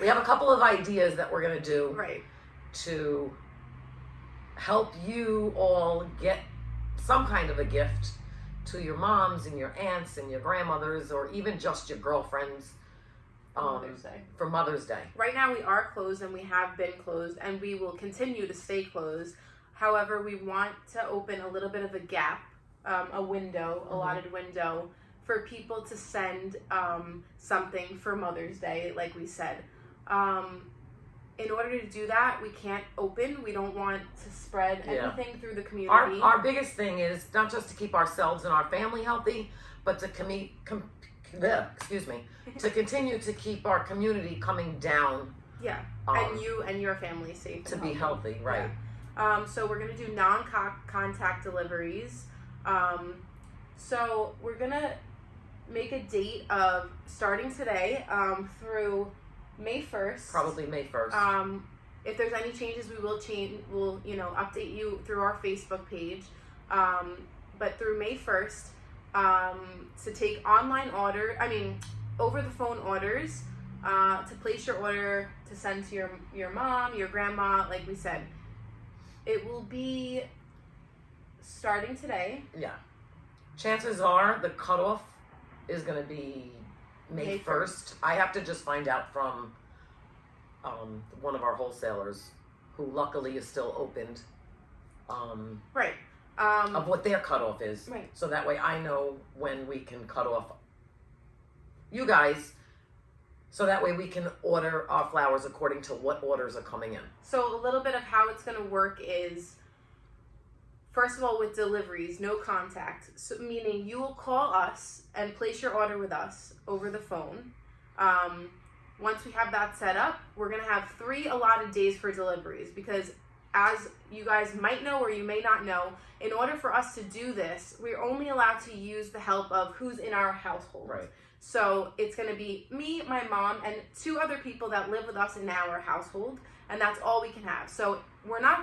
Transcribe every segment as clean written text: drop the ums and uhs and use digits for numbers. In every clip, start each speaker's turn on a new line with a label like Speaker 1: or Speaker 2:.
Speaker 1: We have a couple of ideas that we're going to do
Speaker 2: Right.
Speaker 1: to help you all get some kind of a gift to your moms and your aunts and your grandmothers, or even just your girlfriends
Speaker 2: Mother's Day.
Speaker 1: for Mother's Day.
Speaker 2: Right now we are closed, and we have been closed, and we will continue to stay closed. However, we want to open a little bit of a gap, a window, allotted window for people to send something for Mother's Day, like we said. In order to do that, we can't open. We don't want to spread anything through the community.
Speaker 1: Our biggest thing is not just to keep ourselves and our family healthy, but to to continue to keep our community coming down.
Speaker 2: Yeah, and you and your family safe
Speaker 1: to
Speaker 2: and
Speaker 1: be healthy, right?
Speaker 2: Yeah. So we're gonna do non-contact deliveries. So we're gonna make a date of starting today through May 1st.
Speaker 1: Probably May 1st.
Speaker 2: If there's any changes, we will change. We'll update you through our Facebook page. But through May 1st, to take online over the phone orders, to place your order to send to your mom, your grandma, like we said. It will be starting today.
Speaker 1: Yeah. Chances are the cutoff is going to be May 1st. I have to just find out from one of our wholesalers, who luckily is still opened,
Speaker 2: right.
Speaker 1: Of what their cutoff is.
Speaker 2: Right.
Speaker 1: So that way I know when we can cut off you guys, so that way we can order our flowers according to what orders are coming in.
Speaker 2: So a little bit of how it's going to work is, first of all, with deliveries, no contact. So meaning you will call us and place your order with us over the phone. Once we have that set up, we're going to have 3 allotted days for deliveries, because as you guys might know or you may not know, in order for us to do this, we're only allowed to use the help of who's in our household.
Speaker 1: Right.
Speaker 2: So it's going to be me, my mom, and 2 other people that live with us in our household, and that's all we can have. So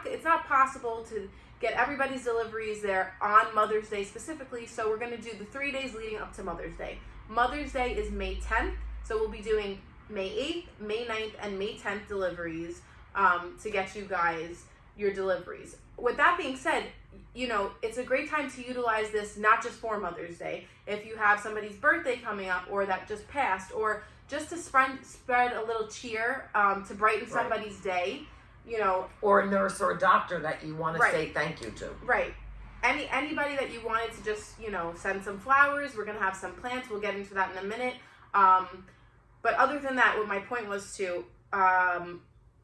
Speaker 2: it's not possible to get everybody's deliveries there on Mother's Day specifically, so we're going to do the 3 days leading up to Mother's Day. Mother's Day is May 10th, so we'll be doing May 8th, May 9th, and May 10th deliveries to get you guys your deliveries. With that being said, it's a great time to utilize this, not just for Mother's Day. If you have somebody's birthday coming up, or that just passed, or just to spread a little cheer to brighten somebody's day,
Speaker 1: or a nurse or a doctor that you want to say thank you to.
Speaker 2: Right. Anybody that you wanted to just, send some flowers. We're going to have some plants. We'll get into that in a minute. But other than that, what my point was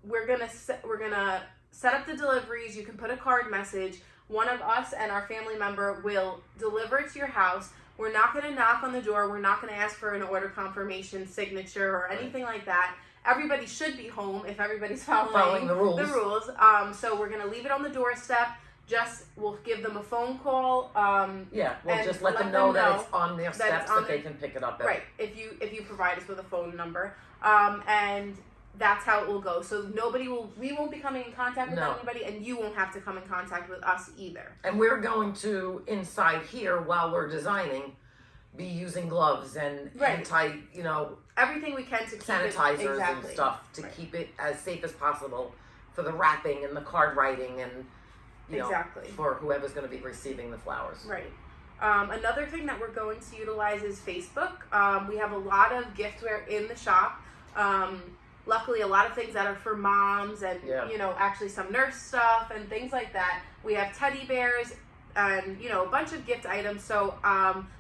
Speaker 2: we're going to set up the deliveries. You can put a card message. One of us and our family member will deliver it to your house. We're not going to knock on the door. We're not going to ask for an order confirmation, signature, or anything like that. Everybody should be home if everybody's following
Speaker 1: the rules.
Speaker 2: So we're going to leave it on the doorstep. We'll give them a phone call.
Speaker 1: We'll just let them know that it's on their steps, that they can pick it up.
Speaker 2: Right, if you provide us with a phone number. And that's how it will go. So we won't be coming in contact with anybody, and you won't have to come in contact with us either.
Speaker 1: And we're going to, inside here, while we're designing, be using gloves and
Speaker 2: everything we can to keep
Speaker 1: sanitizers and stuff to keep it as safe as possible for the wrapping and the card writing and for whoever's going to be receiving the flowers.
Speaker 2: Right. Another thing that we're going to utilize is Facebook. We have a lot of giftware in the shop. Luckily, a lot of things that are for moms and, actually some nurse stuff and things like that. We have teddy bears and, a bunch of gift items. So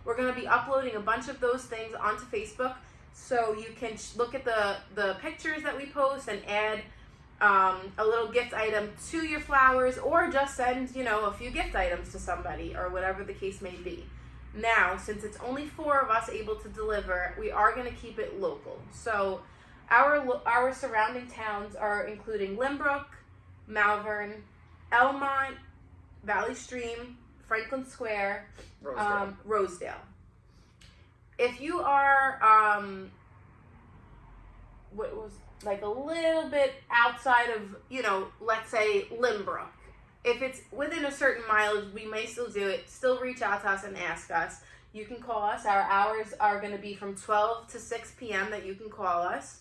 Speaker 2: we're going to be uploading a bunch of those things onto Facebook. So you can look at the pictures that we post and add a little gift item to your flowers, or just send, a few gift items to somebody, or whatever the case may be. Now, since it's only 4 of us able to deliver, we are going to keep it local. So our surrounding towns are including Lynbrook, Malvern, Elmont, Valley Stream, Franklin Square, Rosedale. If you are a little bit outside of, let's say Lynbrook, if it's within a certain mileage, we may still do it. Still reach out to us and ask us. You can call us. Our hours are going to be from 12 to 6 p.m. that you can call us.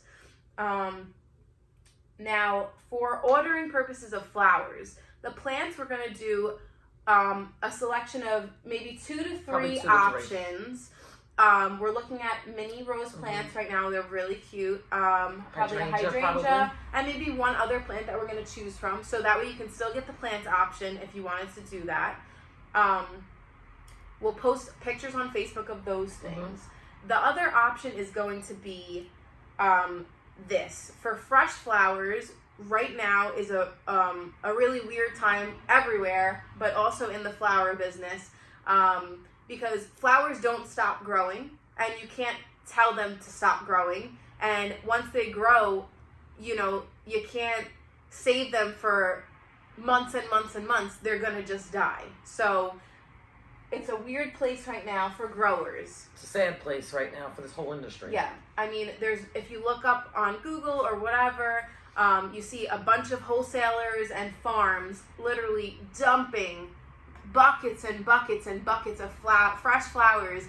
Speaker 2: Now, for ordering purposes of flowers, the plants we're going to do a selection of maybe 2 to 3 options. We're looking at mini rose plants right now. They're really cute. Probably a hydrangea and maybe one other plant that we're going to choose from. So that way you can still get the plants option if you wanted to do that. We'll post pictures on Facebook of those things. The other option is going to be this. For fresh flowers, right now is a really weird time everywhere, but also in the flower business, because flowers don't stop growing, and you can't tell them to stop growing. And once they grow, you can't save them for months and months and months. They're gonna just die. So it's a weird place right now for growers.
Speaker 1: It's a sad place right now for this whole industry.
Speaker 2: Yeah, I mean, if you look up on Google or whatever, you see a bunch of wholesalers and farms literally dumping buckets and buckets and buckets of fresh flowers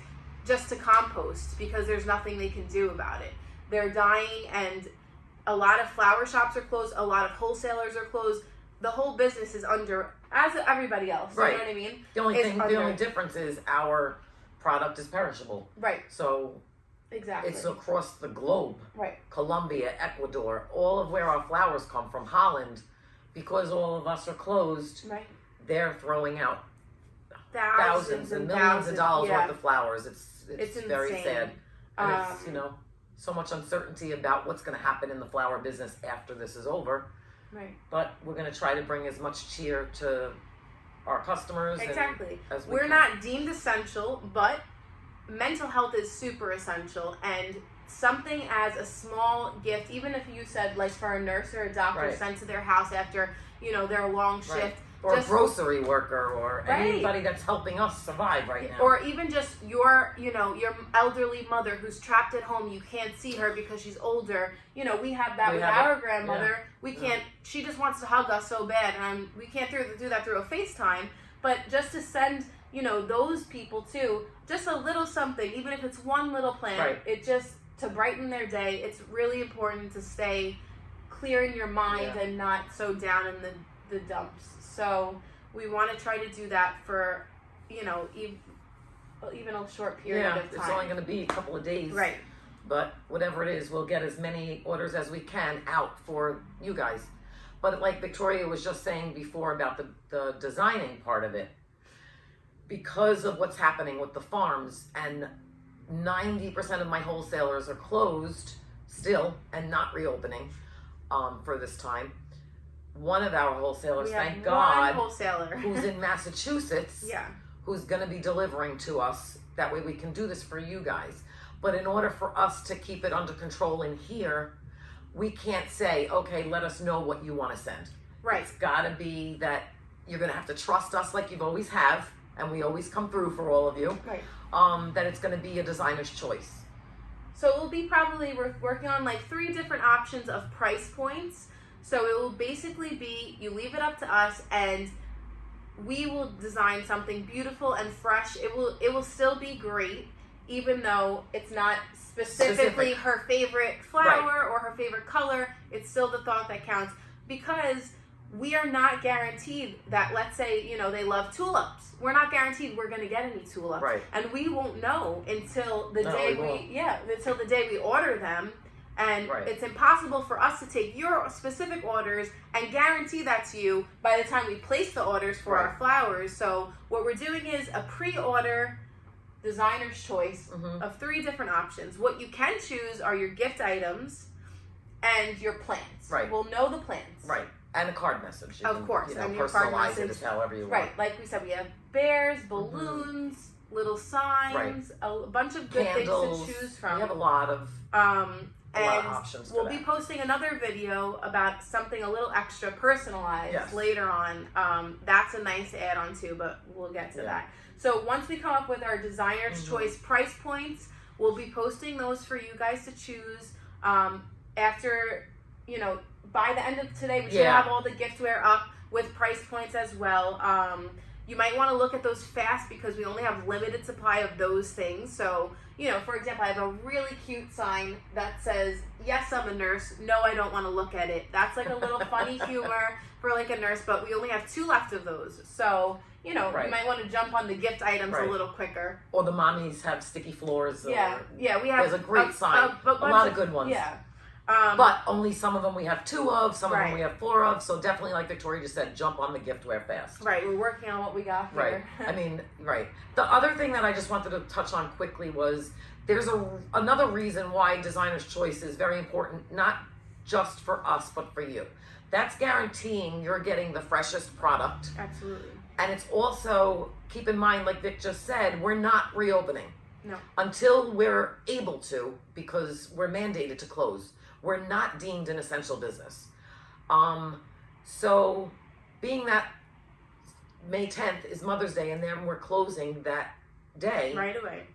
Speaker 2: just to compost because there's nothing they can do about it. They're dying, and a lot of flower shops are closed. A lot of wholesalers are closed. The whole business is under, as everybody else.
Speaker 1: Right.
Speaker 2: You know what I mean?
Speaker 1: The only difference is our product is perishable.
Speaker 2: Right.
Speaker 1: So
Speaker 2: exactly.
Speaker 1: It's across the globe.
Speaker 2: Right.
Speaker 1: Colombia, Ecuador, all of where our flowers come from, Holland, because all of us are closed.
Speaker 2: Right.
Speaker 1: They're throwing out
Speaker 2: thousands
Speaker 1: and millions of dollars worth of flowers. It's very
Speaker 2: insane.
Speaker 1: sad. And it's, so much uncertainty about what's going to happen in the flower business after this is over.
Speaker 2: Right.
Speaker 1: But we're going to try to bring as much cheer to our customers.
Speaker 2: Exactly.
Speaker 1: As
Speaker 2: we're not deemed essential, but mental health is super essential, and something as a small gift, even if you said like for a nurse or a doctor sent to their house after their long shift,
Speaker 1: or a grocery worker, or anybody that's helping us survive right now,
Speaker 2: or even just your elderly mother who's trapped at home. You can't see her because she's older. We have that with our grandmother. We can't. She just wants to hug us so bad, and we can't do that through a FaceTime. But just to send those people too, just a little something, even if it's one little plant, it just to brighten their day. It's really important to stay clear in your mind and not so down in the dumps. So we want to try to do that for even a short period of time.
Speaker 1: It's only going to be a couple of days,
Speaker 2: right?
Speaker 1: But whatever it is, we'll get as many orders as we can out for you guys. But like Victoria was just saying before about the designing part of it, because of what's happening with the farms, and 90% of my wholesalers are closed still and not reopening for this time. One of our wholesalers, thank God, who's in Massachusetts, who's going to be delivering to us. That way we can do this for you guys. But in order for us to keep it under control in here, we can't say, okay, let us know what you want to send.
Speaker 2: Right.
Speaker 1: It's got to be that you're going to have to trust us like you've always have, and we always come through for all of you.
Speaker 2: Right.
Speaker 1: That it's going to be a designer's choice.
Speaker 2: So it will be we're working on like 3 different options of price points. So it will basically be, you leave it up to us, and we will design something beautiful and fresh. It will still be great, even though it's not specifically her favorite flower or her favorite color. It's still the thought that counts, because we are not guaranteed that, let's say, they love tulips. We're not guaranteed we're going to get any tulips.
Speaker 1: Right.
Speaker 2: And we won't know until the day we order them. And it's impossible for us to take your specific orders and guarantee that to you by the time we place the orders for our flowers. So what we're doing is a pre-order designer's choice of 3 different options. What you can choose are your gift items and your plants.
Speaker 1: Right.
Speaker 2: We'll know the plants.
Speaker 1: Right. And a card message. You
Speaker 2: of
Speaker 1: can,
Speaker 2: course.
Speaker 1: and your personalize it as however you want.
Speaker 2: Right. Like we said, we have bears, balloons, little signs, a bunch of good
Speaker 1: candles,
Speaker 2: things to choose from.
Speaker 1: We have a lot of options.
Speaker 2: We'll be posting another video about something a little extra personalized later on. That's a nice add-on too, but we'll get to that. So once we come up with our designer's choice price points, we'll be posting those for you guys to choose. After, by the end of today, we should have all the giftware up with price points as well. You might want to look at those fast because we only have limited supply of those things. So, for example, I have a really cute sign that says, yes, I'm a nurse. No, I don't want to look at it. That's like a little funny humor for like a nurse, but we only have 2 left of those. So, you might want to jump on the gift items a little quicker.
Speaker 1: Or the mommies have sticky floors.
Speaker 2: Yeah, we have.
Speaker 1: There's a great sign. A lot of good ones.
Speaker 2: Yeah.
Speaker 1: But only some of them we have 2 of, some of them we have 4 of. So definitely, like Victoria just said, jump on the giftware fast.
Speaker 2: Right, we're working on what we got here.
Speaker 1: Right. The other thing that I just wanted to touch on quickly was there's another reason why Designer's Choice is very important, not just for us, but for you. That's guaranteeing you're getting the freshest product.
Speaker 2: Absolutely.
Speaker 1: And it's also, keep in mind, like Vic just said, we're not reopening.
Speaker 2: No. Until
Speaker 1: we're able to, because we're mandated to close. We're not deemed an essential business. So being that May 10th is Mother's Day and then we're closing that day.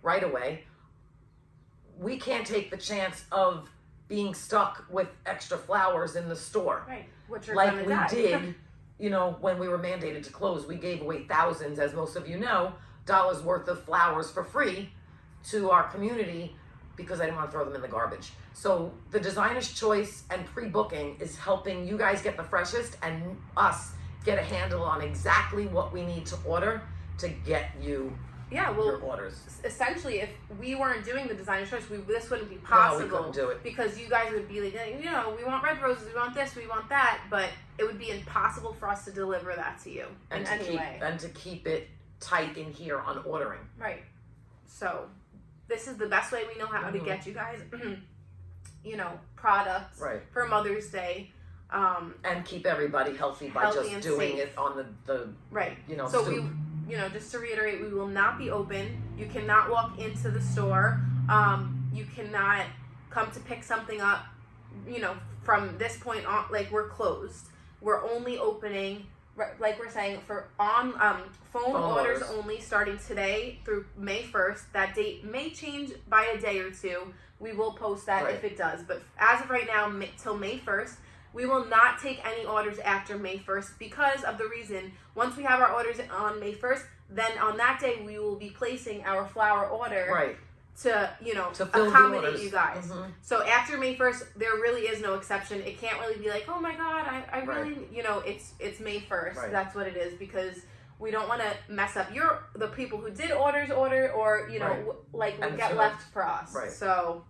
Speaker 1: Right away. We can't take the chance of being stuck with extra flowers in the store.
Speaker 2: Right. Which are
Speaker 1: like
Speaker 2: gonna
Speaker 1: we
Speaker 2: die.
Speaker 1: did, when we were mandated to close. We gave away thousands, as most of you know, dollars worth of flowers for free to our community because I didn't want to throw them in the garbage. So the Designer's Choice and pre-booking is helping you guys get the freshest and us get a handle on exactly what we need to order to get you your orders.
Speaker 2: Essentially, if we weren't doing the Designer's Choice, this wouldn't be possible.
Speaker 1: No, we couldn't do it.
Speaker 2: Because you guys would be like, we want red roses, we want this, we want that, but it would be impossible for us to deliver that to you in any way.
Speaker 1: And to keep it tight in here on ordering.
Speaker 2: Right. So this is the best way we know how to get you guys, products for Mother's Day.
Speaker 1: And keep everybody healthy by just doing it on the
Speaker 2: So
Speaker 1: stoop.
Speaker 2: just to reiterate, we will not be open. You cannot walk into the store. You cannot come to pick something up, from this point on, like we're closed. We're only opening, like we're saying, for phone orders only starting today through May 1st. That date may change by a day or 2. We will post that if it does. But as of right now, till May 1st, we will not take any orders after May 1st because of the reason, once we have our orders on May 1st, then on that day we will be placing our flower order to accommodate you guys. Mm-hmm. So after May 1st, there really is no exception. It can't really be like, oh my God, I really, it's May 1st. Right. That's what it is because we don't want to mess up the people who did order, or, get left for us. Right. So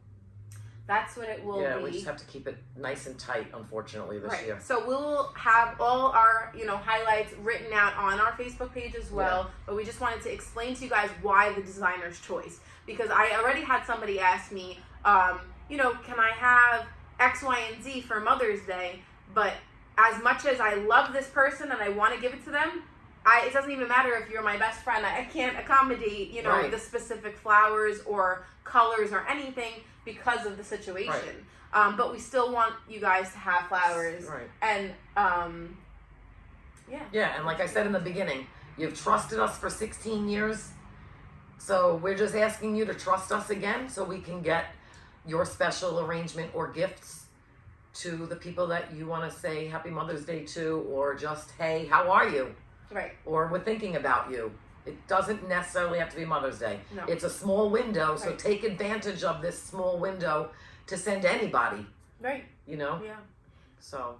Speaker 2: that's what it will be.
Speaker 1: Yeah, we just have to keep it nice and tight, unfortunately, this year.
Speaker 2: So we'll have all our, highlights written out on our Facebook page as well. Yeah. But we just wanted to explain to you guys why the Designer's Choice. Because I already had somebody ask me, can I have X, Y, and Z for Mother's Day? But as much as I love this person and I want to give it to them, it doesn't even matter if you're my best friend. I can't accommodate, the specific flowers or colors or anything because of the situation. Right. But we still want you guys to have flowers.
Speaker 1: Right.
Speaker 2: And,
Speaker 1: Yeah, and like I said in the beginning, you've trusted us for 16 years. So we're just asking you to trust us again so we can get your special arrangement or gifts to the people that you want to say Happy Mother's Day to, or just, hey, how are you?
Speaker 2: Right.
Speaker 1: Or we're thinking about you. It doesn't necessarily have to be Mother's Day.
Speaker 2: No.
Speaker 1: It's a small window, so take advantage of this small window to send anybody.
Speaker 2: Right.
Speaker 1: Yeah. So.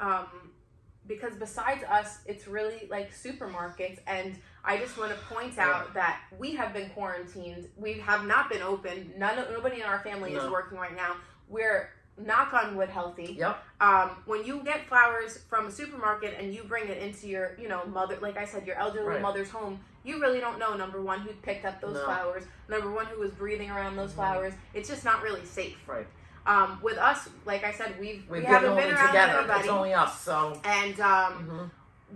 Speaker 2: Because besides us, it's really like supermarkets, and I just want to point out that we have been quarantined. We have not been open. Nobody in our family is working right now. We're, knock on wood, healthy.
Speaker 1: Yep.
Speaker 2: When you get flowers from a supermarket and you bring it into your, mother, like I said, your elderly mother's home, you really don't know, number one, who picked up those flowers, number one, who was breathing around those flowers. It's just not really safe.
Speaker 1: Right.
Speaker 2: With us, like I said, we
Speaker 1: haven't been around
Speaker 2: together. Everybody.
Speaker 1: It's only us, so.
Speaker 2: And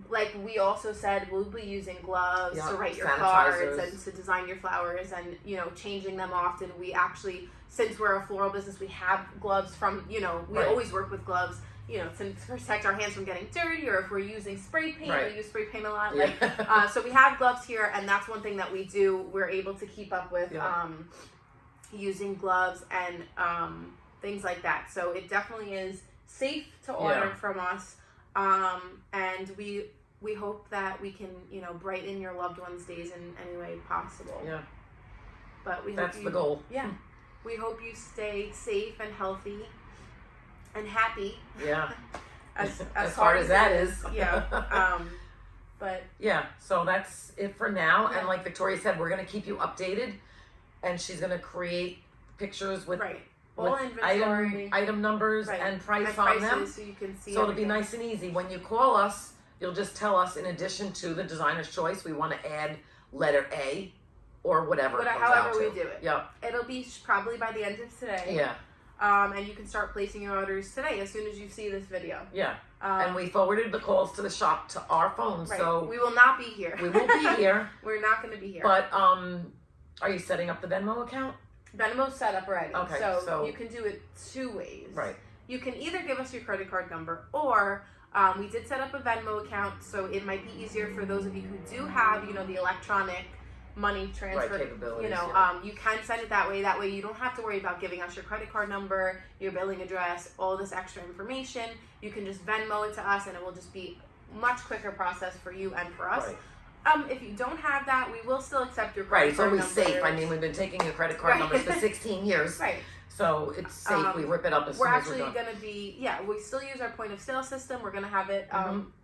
Speaker 2: like we also said, we'll be using gloves to write your cards and to design your flowers, and changing them often. We actually, since we're a floral business, we have gloves from we always work with gloves. To protect our hands from getting dirty, or if we're using spray paint, we use spray paint a lot.
Speaker 1: Yeah.
Speaker 2: So we have gloves here, and that's one thing that we do. We're able to keep up with using gloves and things like that. So it definitely is safe to order from us. And we we hope that we can, brighten your loved one's days in any way possible.
Speaker 1: Yeah.
Speaker 2: But
Speaker 1: that's the goal.
Speaker 2: Yeah. We hope you stay safe and healthy and happy.
Speaker 1: Yeah.
Speaker 2: as
Speaker 1: hard as that is.
Speaker 2: Yeah. But
Speaker 1: yeah, so that's it for now.
Speaker 2: Yeah.
Speaker 1: And like Victoria said, we're going to keep you updated, and she's going to create pictures with
Speaker 2: all inventory,
Speaker 1: item numbers, and price on them,
Speaker 2: so you can see.
Speaker 1: So it'll be nice and easy. When you call us, you'll just tell us, in addition to the designer's choice, we want to add letter A, or whatever.
Speaker 2: However we do it.
Speaker 1: Yeah.
Speaker 2: It'll be probably by the end of today.
Speaker 1: Yeah.
Speaker 2: And you can start placing your orders today as soon as you see this video.
Speaker 1: Yeah. And we forwarded the calls to the shop to our phones, so
Speaker 2: we will not be here.
Speaker 1: We won't be here.
Speaker 2: We're not going to be here.
Speaker 1: But are you setting up the Venmo account?
Speaker 2: Venmo's set up already.
Speaker 1: Okay.
Speaker 2: So you can do it 2 ways.
Speaker 1: Right.
Speaker 2: You can either give us your credit card number, or we did set up a Venmo account, so it might be easier for those of you who do have, the electronic money transfer
Speaker 1: capabilities.
Speaker 2: You can send it that way. That way you don't have to worry about giving us your credit card number, your billing address, all this extra information. You can just Venmo it to us, and it will just be a much quicker process for you and for us.
Speaker 1: Right.
Speaker 2: If you don't have that, we will still accept your credit card
Speaker 1: numbers. Right, it's always safe. I mean, we've been taking your credit card numbers for 16 years.
Speaker 2: Right.
Speaker 1: So it's safe. We rip it up as soon as we're done.
Speaker 2: We're actually going to be, we still use our point of sale system. We're going to have it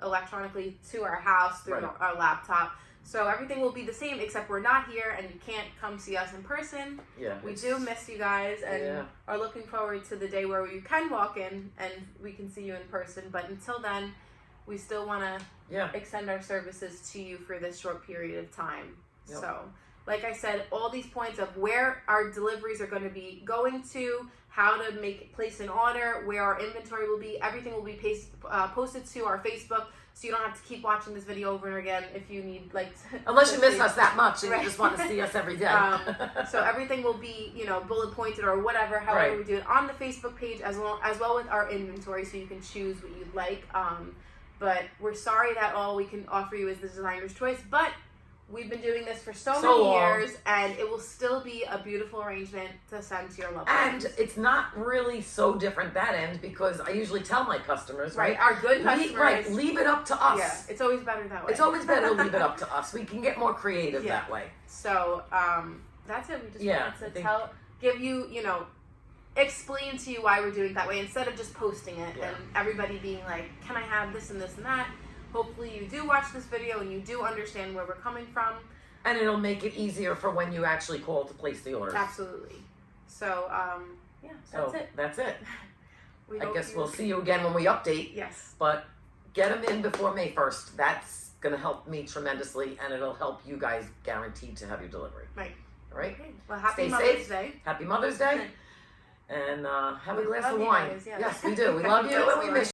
Speaker 2: electronically to our house through our laptop. So everything will be the same, except we're not here and you can't come see us in person.
Speaker 1: Yeah.
Speaker 2: We do miss you guys and are looking forward to the day where you can walk in and we can see you in person. But until then, we still want to extend our services to you for this short period of time. Yep. So, like I said, all these points of where our deliveries are going to be going to, how to place an order, where our inventory will be, everything will be posted to our Facebook. So you don't have to keep watching this video over and again if you need,
Speaker 1: unless you miss us that much and you just want to see us every day.
Speaker 2: So everything will be, bullet pointed or whatever, however we do it on the Facebook page as well with our inventory, so you can choose what you'd like. But we're sorry that all we can offer you is the designer's choice, but we've been doing this for so many years, and it will still be a beautiful arrangement to send to your loved ones.
Speaker 1: And it's not really so different that end, because I usually tell my customers,
Speaker 2: our good customers,
Speaker 1: leave it up to us.
Speaker 2: Yeah, it's always better that way.
Speaker 1: It's always better to leave it up to us. We can get more creative that way.
Speaker 2: So that's it. We just wanted to give you, explain to you why we're doing it that way instead of just posting it and everybody being like, can I have this and this and that? Hopefully you do watch this video and you do understand where we're coming from.
Speaker 1: And it'll make it easier for when you actually call to place the orders.
Speaker 2: Absolutely. So,
Speaker 1: that's it. I guess we'll see you again when we update.
Speaker 2: Yes.
Speaker 1: But get them in before May 1st. That's going to help me tremendously, and it'll help you guys guaranteed to have your delivery.
Speaker 2: Right.
Speaker 1: All right?
Speaker 2: Okay. Well, happy
Speaker 1: Stay
Speaker 2: Mother's
Speaker 1: safe.
Speaker 2: Day.
Speaker 1: Happy Mother's Day. And have a glass of
Speaker 2: Love you
Speaker 1: wine.
Speaker 2: guys,
Speaker 1: Yes, we do. We love you and we miss you.